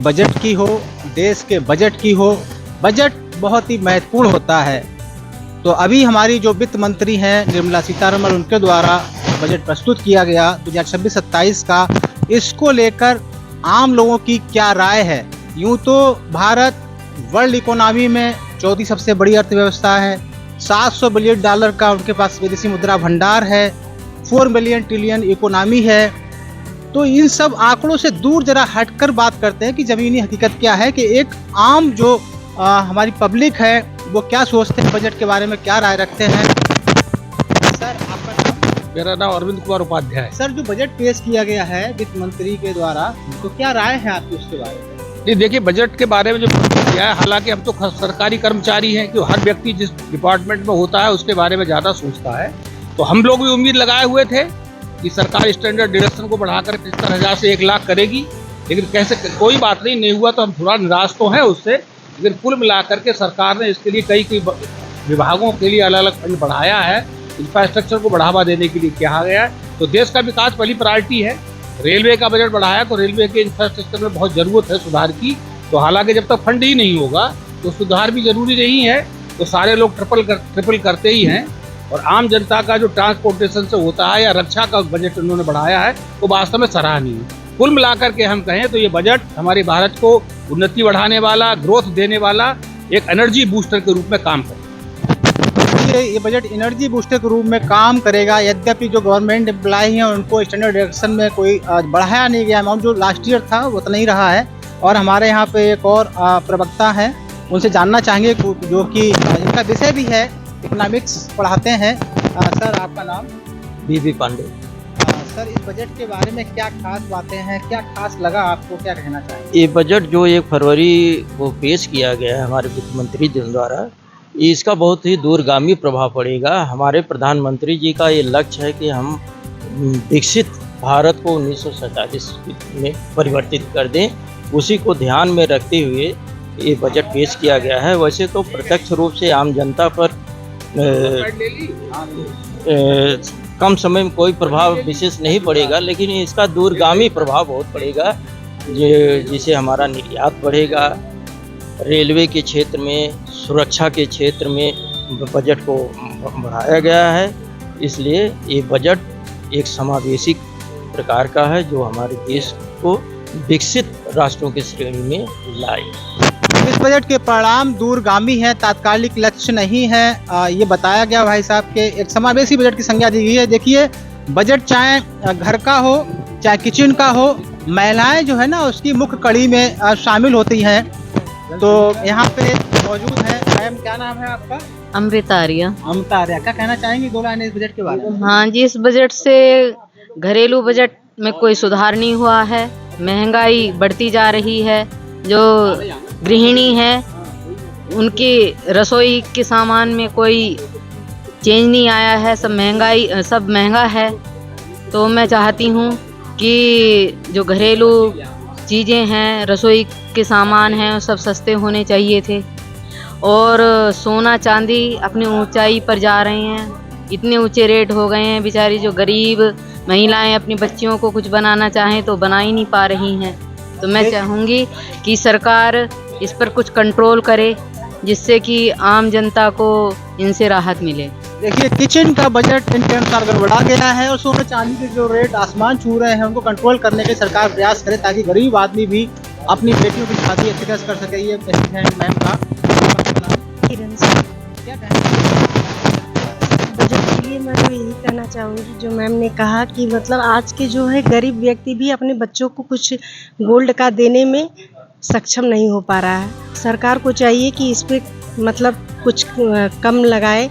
Budget की हो, देश के बजट की हो, बजट बहुत ही महत्वपूर्ण होता है। तो अभी हमारी जो वित्त मंत्री हैं निर्मला सीतारमण, उनके द्वारा बजट प्रस्तुत किया गया 2026-27 का, इसको लेकर आम लोगों की क्या राय है। यूँ तो भारत वर्ल्ड इकोनॉमी में चौथी सबसे बड़ी अर्थव्यवस्था है, $700 बिलियन का उनके पास विदेशी मुद्रा भंडार है, 4 बिलियन ट्रिलियन इकोनॉमी है। तो इन सब आंकड़ों से दूर जरा हटकर बात करते हैं कि ज़मीनी हकीकत क्या है, कि एक आम जो हमारी पब्लिक है वो क्या सोचते हैं, बजट के बारे में क्या राय रखते हैं। सर, आपका नाम? मेरा नाम अरविंद कुमार उपाध्याय है। सर, जो बजट पेश किया गया है वित्त मंत्री के द्वारा, तो क्या राय है आपकी उसके बारे में? जी देखिए, बजट के बारे में जो प्रस्तुत किया है, हालांकि हम तो सरकारी कर्मचारी हैं कि हर व्यक्ति जिस डिपार्टमेंट में होता है उसके बारे में ज़्यादा सोचता है। तो हम लोग भी उम्मीद लगाए हुए थे कि सरकार स्टैंडर्ड डिडक्शन को बढ़ाकर 75,000 से 1 लाख करेगी, लेकिन कैसे कोई बात नहीं हुआ। तो हम थोड़ा निराश तो हैं उससे, लेकिन कुल मिलाकर के सरकार ने इसके लिए कई विभागों के लिए अलग अलग फंड बढ़ाया है, इंफ्रास्ट्रक्चर को बढ़ावा देने के लिए कहा गया है। तो देश का विकास पहली प्रायोरिटी है। रेलवे का बजट बढ़ाया तो रेलवे के इंफ्रास्ट्रक्चर में बहुत ज़रूरत है सुधार की। तो हालांकि जब तक फंड ही नहीं होगा तो सुधार भी जरूरी नहीं है। तो सारे लोग ट्रिपल करते ही हैं। और आम जनता का जो ट्रांसपोर्टेशन से होता है या रक्षा का बजट उन्होंने बढ़ाया है, तो वास्तव में सराहनीय है। कुल मिलाकर के हम कहें तो ये बजट हमारे भारत को उन्नति बढ़ाने वाला, ग्रोथ देने वाला एक एनर्जी बूस्टर के रूप में काम करेगा। ये बजट एनर्जी बूस्टर के रूप में काम करेगा। यद्यपि जो गवर्नमेंट एम्प्लॉय हैं उनको स्टैंडर्ड डिडक्शन में कोई बढ़ाया नहीं गया अमाउंट, जो लास्ट ईयर था वो उतना ही रहा है। और हमारे यहाँ पे एक और प्रवक्ता हैं, उनसे जानना चाहेंगे जो कि इनका विषय भी है, इकोनॉमिक्स पढ़ाते हैं। सर, आपका नाम? बीबी पांडे। सर, इस बजट के बारे में क्या खास बातें हैं, क्या खास लगा आपको, क्या कहना चाहेंगे? ये बजट जो 1 फरवरी को पेश किया गया है हमारे वित्त मंत्री जी द्वारा, इसका बहुत ही दूरगामी प्रभाव पड़ेगा। हमारे प्रधानमंत्री जी का ये लक्ष्य है कि हम विकसित भारत को 1947 में परिवर्तित कर दें। उसी को ध्यान में रखते हुए ये बजट पेश किया गया है। वैसे तो प्रत्यक्ष रूप से आम जनता पर कम समय में कोई प्रभाव विशेष नहीं पड़ेगा, लेकिन इसका दूरगामी प्रभाव बहुत पड़ेगा, जिससे हमारा निर्यात बढ़ेगा। रेलवे के क्षेत्र में, सुरक्षा के क्षेत्र में बजट को बढ़ाया गया है। इसलिए ये बजट एक समावेशी प्रकार का है जो हमारे देश को विकसित राष्ट्रों की श्रेणी में लाए। इस बजट के परिणाम दूरगामी हैं, तात्कालिक लक्ष्य नहीं है। ये बताया गया भाई साहब के एक समावेशी बजट की संज्ञा दी गई है। देखिए, बजट चाहे घर का हो चाहे किचन का हो, महिलाएं जो है ना उसकी मुख्य कड़ी में शामिल होती हैं। तो यहाँ पे मौजूद है मैम, क्या नाम है आपका? अमृता आर्या। अमृता आर्या, क्या कहना चाहेंगी 2 लाइन इस बजट के बारे में? हाँ जी, इस बजट से घरेलू बजट में कोई सुधार नहीं हुआ है। महंगाई बढ़ती जा रही है। जो गृहिणी है उनकी रसोई के सामान में कोई चेंज नहीं आया है। सब महंगा है। तो मैं चाहती हूँ कि जो घरेलू चीज़ें हैं, रसोई के सामान हैं, सब सस्ते होने चाहिए थे। और सोना चांदी अपनी ऊंचाई पर जा रहे हैं। इतने ऊंचे रेट हो गए हैं। बेचारी जो गरीब महिलाएं अपनी बच्चियों को कुछ बनाना चाहें तो बना ही नहीं पा रही हैं। तो मैं चाहूँगी कि सरकार इस पर कुछ कंट्रोल करे, जिससे कि आम जनता को इनसे राहत मिले। देखिए, किचन का बजट इनके अनुसार गड़बड़ा गया है और सोना चांदी के जो रेट आसमान छू रहे हैं उनको कंट्रोल करने के सरकार प्रयास करे, ताकि गरीब आदमी भी अपनी बेटियों की शादी अच्छी तरह कर सके। ये है मैम का किरण से। क्या कहना बजट के लिए मैं तो यही कहना चाहूँगी, जो मैम ने कहा कि मतलब आज के जो है गरीब व्यक्ति भी अपने बच्चों को कुछ गोल्ड का देने में सक्षम नहीं हो पा रहा है। सरकार को चाहिए कि इस पे मतलब कुछ कम लगाए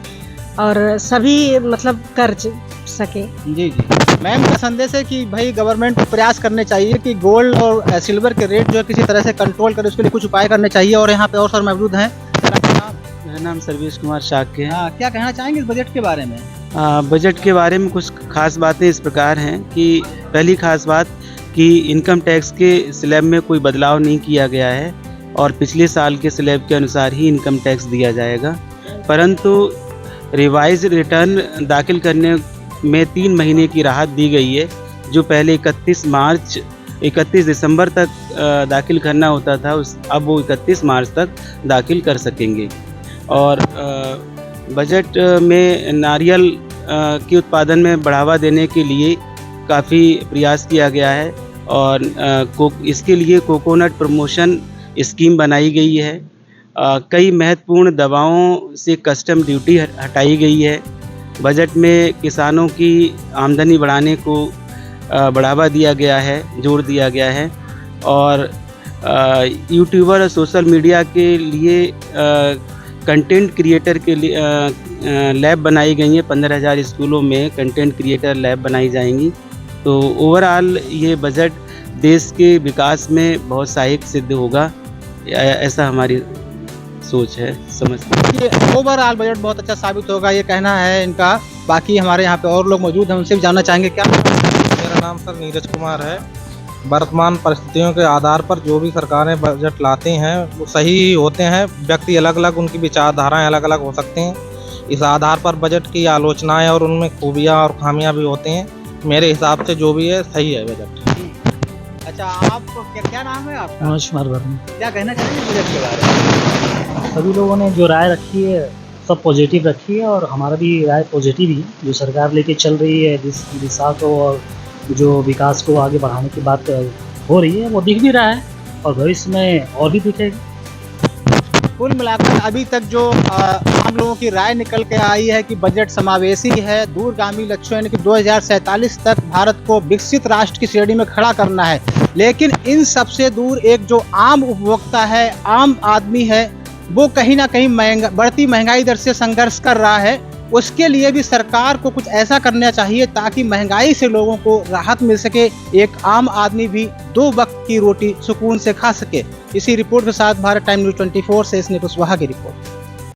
और सभी मतलब कर सके। जी जी, मैम का संदेश है कि भाई गवर्नमेंट को प्रयास करने चाहिए कि गोल्ड और सिल्वर के रेट जो है किसी तरह से कंट्रोल करे, उसके लिए कुछ उपाय करने चाहिए। और यहाँ पे और सर मौजूद हैं। मेरा नाम सर्वेश कुमार शाक्य है। हाँ, क्या कहना चाहेंगे इस बजट के बारे में? बजट के बारे में कुछ खास बातें इस प्रकार हैं कि पहली खास बात कि इनकम टैक्स के स्लैब में कोई बदलाव नहीं किया गया है और पिछले साल के स्लैब के अनुसार ही इनकम टैक्स दिया जाएगा। परंतु रिवाइज रिटर्न दाखिल करने में 3 महीने की राहत दी गई है, जो पहले 31 मार्च 31 दिसंबर तक दाखिल करना होता था, अब वो 31 मार्च तक दाखिल कर सकेंगे। और बजट में नारियल के उत्पादन में बढ़ावा देने के लिए काफ़ी प्रयास किया गया है और इसके लिए कोकोनट प्रमोशन स्कीम बनाई गई है। कई महत्वपूर्ण दवाओं से कस्टम ड्यूटी हटाई गई है। बजट में किसानों की आमदनी बढ़ाने को बढ़ावा दिया गया है, जोर दिया गया है। और यूट्यूबर और सोशल मीडिया के लिए कंटेंट क्रिएटर के लिए लैब बनाई गई है। 15,000 स्कूलों में कंटेंट क्रिएटर लैब बनाई जाएंगी। तो ओवरऑल ये बजट देश के विकास में बहुत सहायक सिद्ध होगा, ऐसा हमारी सोच है, समझ। ये ओवरऑल बजट बहुत अच्छा साबित होगा, ये कहना है इनका। बाकी हमारे यहाँ पे और लोग मौजूद हैं, उनसे भी जानना चाहेंगे। क्या मेरा नाम सर नीरज कुमार है। वर्तमान परिस्थितियों के आधार पर जो भी सरकारें बजट लाते हैं वो सही होते हैं। व्यक्ति अलग अलग, उनकी विचारधाराएं अलग अलग हो सकती हैं। इस आधार पर बजट की आलोचनाएं और उनमें खूबियां और खामियां भी होती हैं। मेरे हिसाब से जो भी है सही है बजट। अच्छा, आपको क्या नाम है आपका? मनोज कुमार वर्मा। क्या कहना चाहेंगे बजट के बारे में? सभी लोगों ने जो राय रखी है सब पॉजिटिव रखी है और हमारा भी राय पॉजिटिव ही। जो सरकार लेके चल रही है जिस दिशा को और जो विकास को आगे बढ़ाने की बात हो रही है वो दिख भी रहा है और भविष्य में और भी दिखेगा। कुल मिलाकर अभी तक जो आम लोगों की राय निकल के आई है कि बजट समावेशी है, दूरगामी लक्ष्यों यानी कि 2047 तक भारत को विकसित राष्ट्र की श्रेणी में खड़ा करना है। लेकिन इन सबसे दूर एक जो आम उपभोक्ता है, आम आदमी है, वो कहीं ना कहीं बढ़ती महंगाई दर से संघर्ष कर रहा है। उसके लिए भी सरकार को कुछ ऐसा करना चाहिए ताकि महंगाई से लोगों को राहत मिल सके, एक आम आदमी भी 2 वक्त की रोटी सुकून से खा सके। इसी रिपोर्ट के साथ भारत टाइम न्यूज़ 24 से स्नेह कुशवाहा की रिपोर्ट।